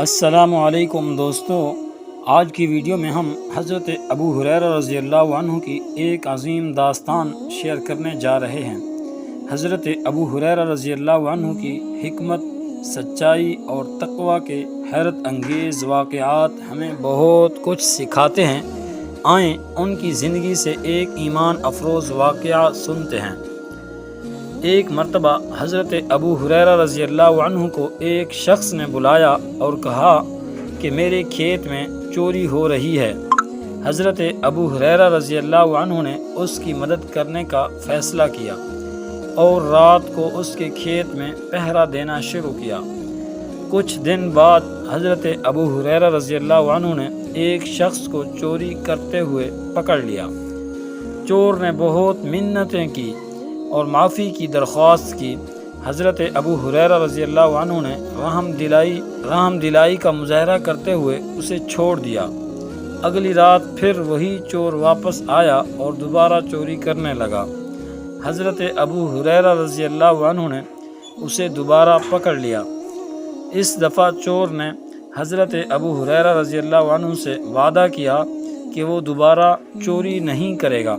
السلام علیکم دوستو، آج کی ویڈیو میں ہم حضرت ابو ہریرہ رضی اللہ عنہ کی ایک عظیم داستان شیئر کرنے جا رہے ہیں۔ حضرت ابو ہریرہ رضی اللہ عنہ کی حکمت، سچائی اور تقوی کے حیرت انگیز واقعات ہمیں بہت کچھ سکھاتے ہیں۔ آئیں ان کی زندگی سے ایک ایمان افروز واقعہ سنتے ہیں۔ ایک مرتبہ حضرت ابو ہریرہ رضی اللہ عنہ کو ایک شخص نے بلایا اور کہا کہ میرے کھیت میں چوری ہو رہی ہے۔ حضرت ابو ہریرہ رضی اللہ عنہ نے اس کی مدد کرنے کا فیصلہ کیا اور رات کو اس کے کھیت میں پہرا دینا شروع کیا۔ کچھ دن بعد حضرت ابو ہریرہ رضی اللہ عنہ نے ایک شخص کو چوری کرتے ہوئے پکڑ لیا۔ چور نے بہت منتیں کی اور معافی کی درخواست کی۔ حضرت ابو ہریرہ رضی اللہ عنہ نے رحم دلائی کا مظاہرہ کرتے ہوئے اسے چھوڑ دیا۔ اگلی رات پھر وہی چور واپس آیا اور دوبارہ چوری کرنے لگا۔ حضرت ابو ہریرہ رضی اللہ عنہ نے اسے دوبارہ پکڑ لیا۔ اس دفعہ چور نے حضرت ابو ہریرہ رضی اللہ عنہ سے وعدہ کیا کہ وہ دوبارہ چوری نہیں کرے گا،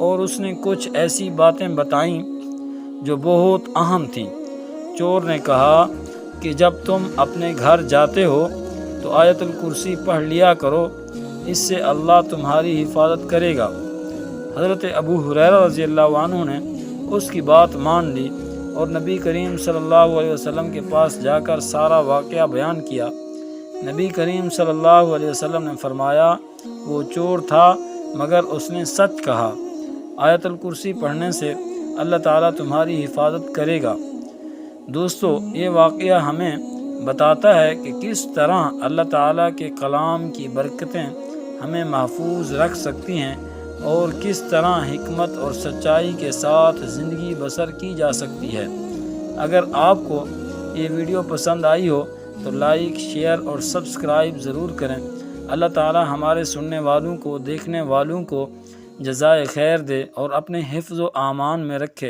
اور اس نے کچھ ایسی باتیں بتائیں جو بہت اہم تھیں۔ چور نے کہا کہ جب تم اپنے گھر جاتے ہو تو آیت الکرسی پڑھ لیا کرو، اس سے اللہ تمہاری حفاظت کرے گا۔ حضرت ابو ہریرہ رضی اللہ عنہ نے اس کی بات مان لی اور نبی کریم صلی اللہ علیہ وسلم کے پاس جا کر سارا واقعہ بیان کیا۔ نبی کریم صلی اللہ علیہ وسلم نے فرمایا، وہ چور تھا مگر اس نے سچ کہا۔ آیت الکرسی پڑھنے سے اللہ تعالیٰ تمہاری حفاظت کرے گا۔ دوستو، یہ واقعہ ہمیں بتاتا ہے کہ کس طرح اللہ تعالیٰ کے کلام کی برکتیں ہمیں محفوظ رکھ سکتی ہیں اور کس طرح حکمت اور سچائی کے ساتھ زندگی بسر کی جا سکتی ہے۔ اگر آپ کو یہ ویڈیو پسند آئی ہو تو لائک، شیئر اور سبسکرائب ضرور کریں۔ اللہ تعالیٰ ہمارے سننے والوں کو، دیکھنے والوں کو جزائے خیر دے اور اپنے حفظ و امان میں رکھے۔